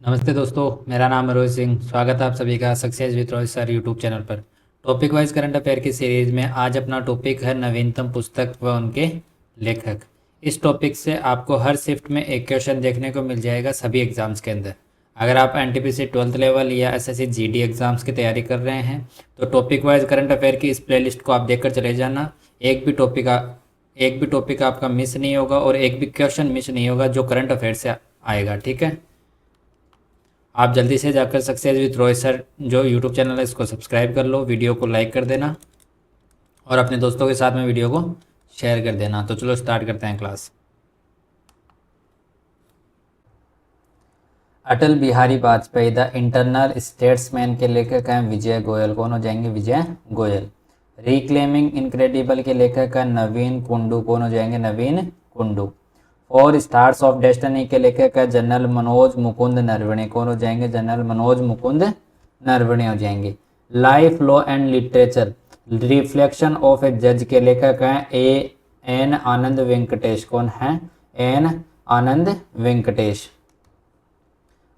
नमस्ते दोस्तों, मेरा नाम है रोहित सिंह। स्वागत है आप सभी का success with Rohit sir YouTube channel पर। टॉपिक वाइज करंट अफेयर की सीरीज में आज अपना टॉपिक है नवीनतम पुस्तक व उनके लेखक। इस टॉपिक से आपको हर शिफ्ट में एक क्वेश्चन देखने को मिल जाएगा सभी एग्जाम्स के अंदर। अगर आप एनटीपीसी 12th लेवल या एसएससी जीडी एग्जाम्स की तैयारी कर रहे हैं तो टॉपिक वाइज करंट अफेयर की इस प्लेलिस्ट को आप देखकर चले जाना। एक भी टॉपिक आपका मिस नहीं होगा और एक भी क्वेश्चन मिस नहीं होगा जो करंट अफेयर से आएगा। ठीक है, आप जल्दी से जाकर सक्सेस विद रोहित सर जो यूट्यूब चैनल है इसको सब्सक्राइब कर लो, वीडियो को लाइक कर देना और अपने दोस्तों के साथ में वीडियो को शेयर कर देना। तो चलो स्टार्ट करते हैं class. Atal Bihari Vajpayee the internal statesman के लेखक हैं विजय गोयल। कौन हो जाएंगे? विजय गोयल। रिक्लेमिंग इनक्रेडिबल के लेखक हैं नवीन कुंडू। कौन हो जाएंगे? नवीन कुंडू। और स्टार्स ऑफ डेस्टिनी के लेखक है जनरल मनोज मुकुंद नरवणे। कौन हो जाएंगे? जनरल मनोज मुकुंद नरवणे हो जाएंगे। Life law and literature reflection of a जज के लेखक हैं एन आनंद वेंकटेश। कौन है? एन आनंद वेंकटेश।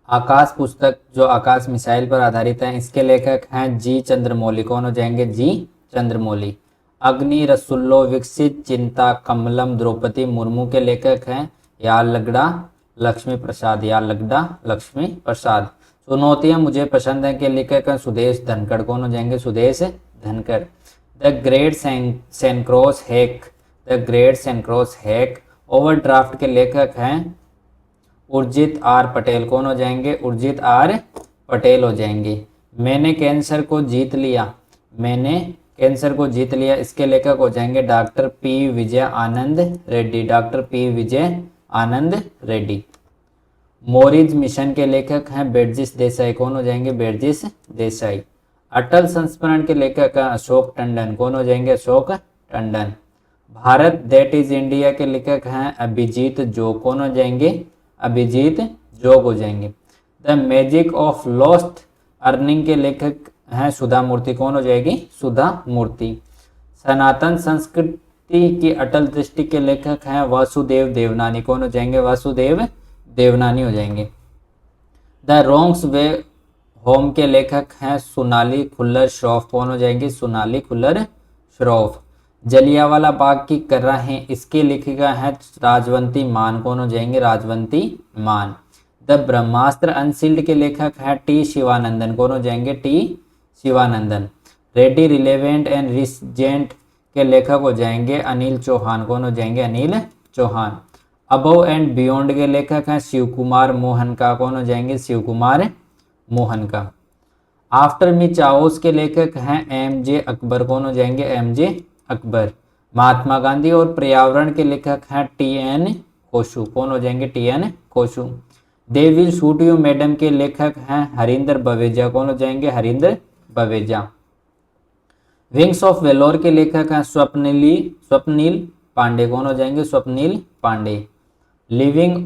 आकाश पुस्तक जो आकाश मिसाइल पर आधारित है इसके लेखक हैं जी चंद्रमौली। कौन हो जाएंगे? जी चंद्रमौली। अग्नि रसुल्लो विकसित चिंता कमलम द्रौपदी मुर्मू के लेखक हैं यालगड़ा लक्ष्मी प्रसाद। यालगड़ा लक्ष्मी प्रसाद। चुनौतियां मुझे पसंद है के लेखक हैं सुदेश धनखड़। कौन हो जाएंगे? Sudesh Dhankhar. The great Sencross hack. The great Sencross hack overdraft के लेखक हैं उर्जित आर पटेल। कौन हो जाएंगे? उर्जित आर पटेल हो जाएंगे। मैंने कैंसर को जीत लिया। मैंने कैंसर को जीत लिया इसके लेखक हो जाएंगे doctor P Vijay Anand Reddy. Doctor P Vijay Anand Reddy. मोरिज mission के लेखक हैं बेरजिस देसाई। कौन हो जाएंगे? बेरजिस देसाई। अटल संस्मरण के लेखक हैं अशोक टंडन। कौन हो जाएंगे? Ashok Tandon. Bharat that is India के लेखक हैं अभिजीत जोग। कौन हो जाएंगे? अभिजीत जोग हो जाएंगे। The magic of lost earning के लेखक हैं सुधा मूर्ति। कौन हो जाएगी? सुधा मूर्ति। सनातन संस्कृति की अटल दृष्टि के लेखक हैं वासुदेव देवनानी। कौन हो जाएंगे? वासुदेव देवनानी हो जाएंगे। द रोंग्स वे होम के लेखक हैं सोनाली खुल्लर श्रॉफ। कौन हो जाएंगे? सोनाली खुल्लर श्रॉफ। जलियांवाला बाग की कराहें इसके लेखिका है राजवंती मान। कौन हो जाएंगे? राजवंती मान। द ब्रह्मास्त्र अनसील्ड के लेखक है टी शिवानंदन। कौन हो जाएंगे? T Shivanandan. Ready relevant and recent के लेखक हो जाएंगे अनिल चौहान। कौन हो जाएंगे? Anil Chauhan. Above and beyond के लेखक हैं शिव कुमार मोहन का। कौन हो जाएंगे? शिव कुमार मोहन का। आफ्टर मी चाओस के लेखक हैं एम जे अकबर। कौन हो जाएंगे? M J Akbar. महात्मा गांधी और पर्यावरण के लेखक हैं टी एन कोशु। कौन हो जाएंगे? T N Khoshoo. They will shoot you madam के लेखक हैं हरिंदर बवेजा। कौन हो जाएंगे? Harinder Baweja. Wings of valour के लेखक हैं स्वप्निल पांडे। कौन हो जाएंगे? Swapnil Pande. Living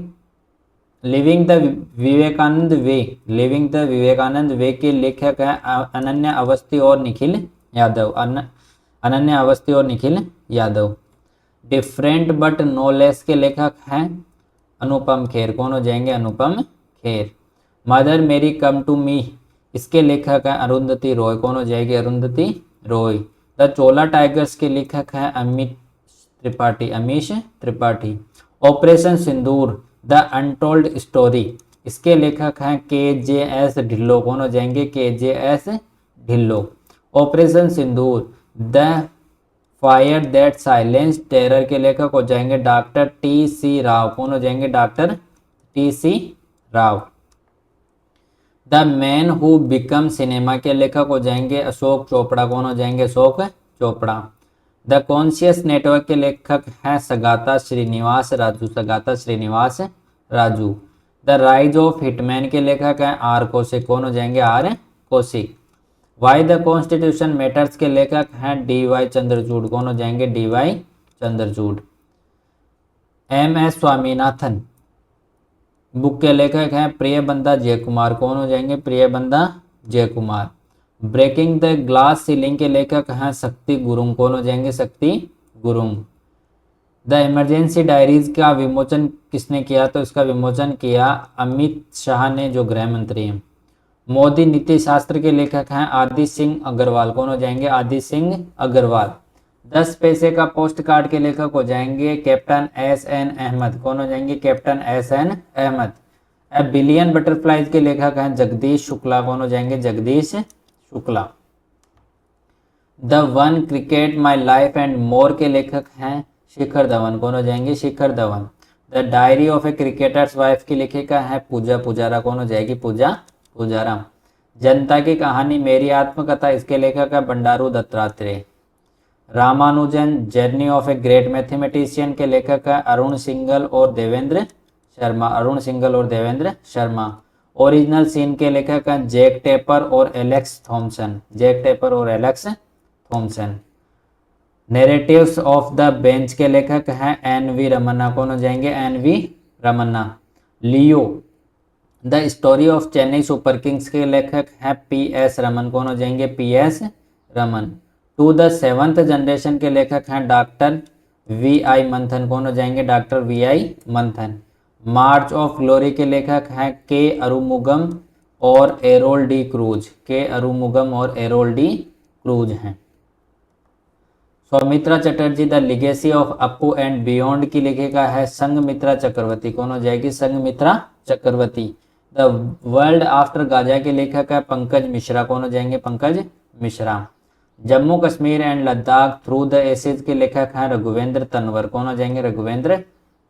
the Vivekananda way. Living the Vivekananda way के लेखक हैं अनन्या अवस्थी और निखिल यादव। अनन्या अवस्थी और Nikhil Yadav. Different but no less के लेखक हैं अनुपम खेर। कौन हो जाएंगे? अनुपम खेर। मदर मेरी कम टू मी इसके लेखक हैं अरुंधति रॉय। कौन हो जाएगी? Arundhati Roy. The Chola tigers के लेखक हैं Amish Tripathi. Operation Sindoor the untold story इसके लेखक हैं के जे एस ढिल्लो। कौन हो जाएंगे? के जे S Dhillon. Operation Sindoor the fire that silence terror के लेखक हो जाएंगे डॉक्टर टी सी राव। कौन हो जाएंगे? Doctor T C Rao. The man who become cinema के लेखक हो जाएंगे अशोक चोपड़ा। कौन हो जाएंगे? Ashok Chopra. The conscious network के लेखक हैं Sugata Srinivas Raju. Sugata Srinivas Raju. The rise of hitman के लेखक हैं आर कौशिक। कौन हो जाएंगे? R Kaushik. Why the constitution matters के लेखक हैं डी वाई चंद्रचूड़। कौन हो जाएंगे? D Y Chandrachud. M S Swaminathan book के लेखक हैं प्रियबंदा जयकुमार। कौन हो जाएंगे? Priyambada Jayakumar. Breaking the glass ceiling के लेखक हैं शक्ति गुरुंग। कौन हो जाएंगे? शक्ति गुरुंग। द इमरजेंसी डायरीज का विमोचन किसने किया? तो इसका विमोचन किया अमित शाह ने, जो गृह मंत्री हैं। मोदी नीति शास्त्र के लेखक हैं आदि सिंह अग्रवाल। कौन हो जाएंगे? आदि सिंह अग्रवाल। 10 पैसे का पोस्ट कार्ड के लेखक हो जाएंगे कैप्टन एस एन अहमद। कौन हो जाएंगे? Captain S N Ahmed. A billion butterflies के लेखक हैं जगदीश शुक्ला। कौन हो जाएंगे? Jagdish Shukla. The one cricket my life and more के लेखक हैं शिखर धवन। कौन हो जाएंगे? Shikhar Dhawan. The diary of a cricketer's wife की लेखिका है पूजा पुजारा। कौन हो जाएगी? पूजा पुजारा। जनता की कहानी मेरी आत्मकथा, इसके लेखक है Bandaru Dattatreya. Ramanujan journey of a great mathematician के लेखक है अरुण सिंघल और देवेंद्र शर्मा। अरुण सिंघल और देवेंद्र शर्मा। ओरिजिनल सीन के लेखक हैं जैक टेपर और एलेक्स थॉमसन। जैक टेपर और Alex Thomson. Narratives of the bench के लेखक हैं एन वी रमन्ना। कौन हो जाएंगे? N V Ramanna. Leo the story of Chennai super kings के लेखक हैं पी एस रमन। कौन हो जाएंगे? P S Raman. To the seventh generation के लेखक हैं डॉक्टर वी आई मंथन। कौन हो जाएंगे? डॉक्टर वी आई मंथन। मार्च ऑफ ग्लोरी के लेखक हैं के अरुमुगम और एरोल डी क्रूज। के अरुमुगम और एरोल डी क्रूज हैं। Soumitra Chatterjee the legacy of Apu and beyond की लेखिका है संघमित्रा चक्रवर्ती। कौन हो जाएगी? Sanghamitra Chakraborty. The world after Gaza के लेखक है पंकज मिश्रा। कौन हो जाएंगे? Pankaj Mishra. Jammu Kashmir and Ladakh through the ages के लेखक हैं रघुवेंद्र तनवर। कौन हो जाएंगे? रघुवेंद्र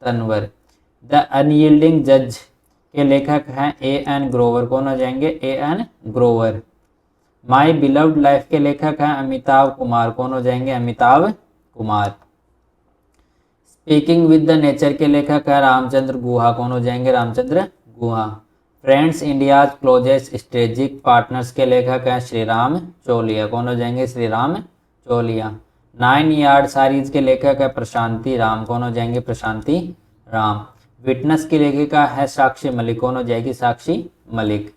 तनवर। द अनयील्डिंग जज के लेखक हैं ए एन ग्रोवर। कौन हो जाएंगे? A N Grover. My beloved life के लेखक हैं अमिताभ कुमार। कौन हो जाएंगे? Amitabh Kumar. Speaking with the nature के लेखक है रामचंद्र गुहा। कौन हो जाएंगे? Ramachandra Guha. Friends India's closest strategic partners के लेखक हैं श्रीराम चोलिया। कौन हो जाएंगे? श्रीराम चोलिया। 9 यार्ड सारीज के लेखक है प्रशांति राम। कौन हो जाएंगे? प्रशांति राम। विटनेस की लेखिका है साक्षी मलिक। कौन हो जाएगी? Sakshi Malik.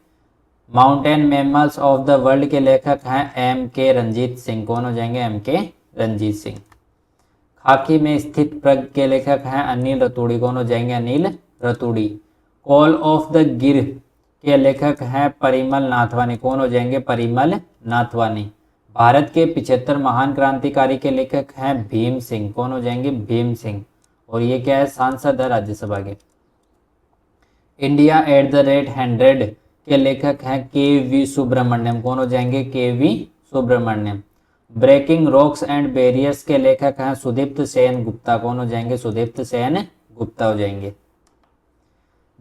Mountain mammals of the world के लेखक हैं एम के रंजीत सिंह। कौन हो जाएंगे? एम के रंजीत सिंह। खाकी में स्थित प्रग के लेखक हैं अनिल रतूड़ी। कौन हो जाएंगे? Anil Raturi. Call of the गिर के लेखक हैं परिमल नाथवानी। कौन हो जाएंगे? परिमल नाथवानी। भारत के 75 महान क्रांतिकारी के लेखक हैं भीम सिंह। कौन हो जाएंगे? भीम सिंह। और ये क्या है? सांसद है राज्यसभा के। इंडिया एट द रेट 100 के लेखक हैं के वी सुब्रमण्यम। कौन हो जाएंगे? K V Subramaniam. Breaking rocks and barriers के लेखक हैं सुदीप्त सेन गुप्ता। कौन हो जाएंगे? सुदीप्त सेन गुप्ता हो जाएंगे।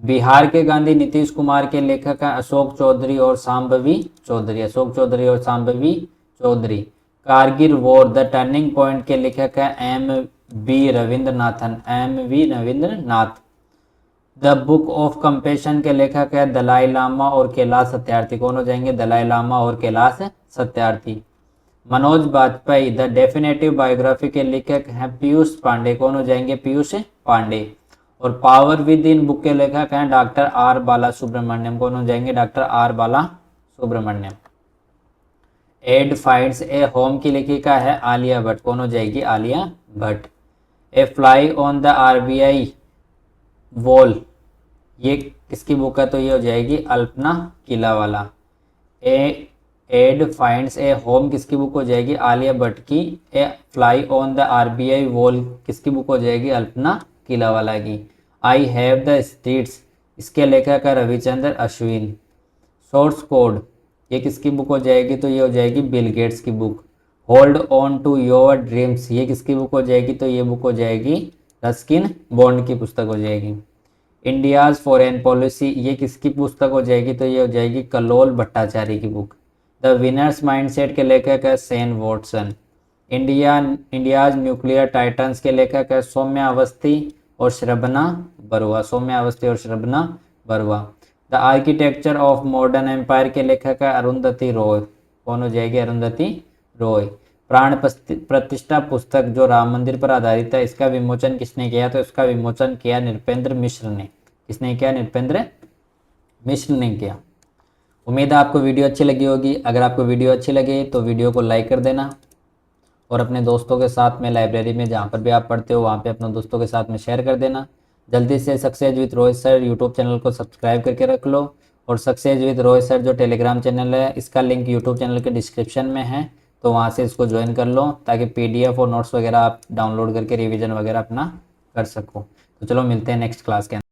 बिहार के गांधी नीतीश कुमार के लेखक हैं अशोक चौधरी और सांबवी चौधरी। अशोक चौधरी और Sambhavi Chaudhary. Kargil war the turning point के लेखक हैं M B Ravindranathan. M V Ravindranath. The book of compassion के लेखक है दलाई लामा और कैलाश सत्यार्थी। कौन हो जाएंगे? दलाई लामा और Kailash Satyarthi. Manoj Bajpayee the definitive biography के लेखक हैं पीयूष पांडे। कौन हो जाएंगे? पीयूष पांडे। और पावर विद इन बुक के लेखक हैं डॉक्टर आर बाला सुब्रमण्यम। कौन हो जाएंगे? Doctor R Bala Subramaniam. Ed finds a home की लेखिका है आलिया भट्ट। कौन हो जाएगी? Alia Bhatt. A fly on the RBI wall, ये किसकी बुक है? तो ये हो जाएगी Alpana Kilawala. Ed finds a home किसकी बुक हो जाएगी? आलिया भट्ट की। A fly on the RBI wall किसकी बुक हो जाएगी? अल्पना किलावाला की। आई हैव द स्ट्रीट्स, इसके लेखक है रविचंद्र अश्विन। सोर्स कोड, ये किसकी बुक हो जाएगी? तो ये हो जाएगी बिल गेट्स की book. Hold on to your dreams, ये किसकी बुक हो जाएगी? तो ये बुक हो जाएगी रस्किन बॉन्ड की पुस्तक हो जाएगी। इंडियाज फॉरेन पॉलिसी, ये किसकी पुस्तक हो जाएगी? तो ये हो जाएगी कलोल भट्टाचार्य की बुक। द विनर्स माइंडसेट के लेखक है Sen Watson. India's nuclear titans के लेखक है सौम्या अवस्थी और श्रभना बरुआ। सौम्या अवस्थी और Shrabhana Barua. The architecture of modern empire के लेखक है अरुंधति रॉय। कौन हो जाएगी? अरुंधति रॉय। प्राण प्रतिष्ठा पुस्तक जो राम मंदिर पर आधारित है, इसका विमोचन किसने किया? तो इसका विमोचन किया नृपेंद्र मिश्र ने। किसने किया? नृपेंद्र मिश्र ने किया। उम्मीद है आपको वीडियो अच्छी लगी होगी। अगर आपको वीडियो अच्छी लगे तो वीडियो को लाइक कर देना और अपने दोस्तों के साथ में लाइब्रेरी में जहाँ पर भी आप पढ़ते हो वहाँ पे अपने दोस्तों के साथ में शेयर कर देना। जल्दी से success with Rohit sir YouTube channel को सब्सक्राइब करके रख लो। और सक्सेस विद रोहित सर जो टेलीग्राम चैनल है इसका लिंक यूट्यूब चैनल के डिस्क्रिप्शन में है, तो वहाँ से इसको ज्वाइन कर लो ताकि PDF और नोट्स वगैरह आप डाउनलोड करके रिवीजन वगैरह अपना कर सको। तो चलो मिलते हैं नेक्स्ट क्लास के अंदर।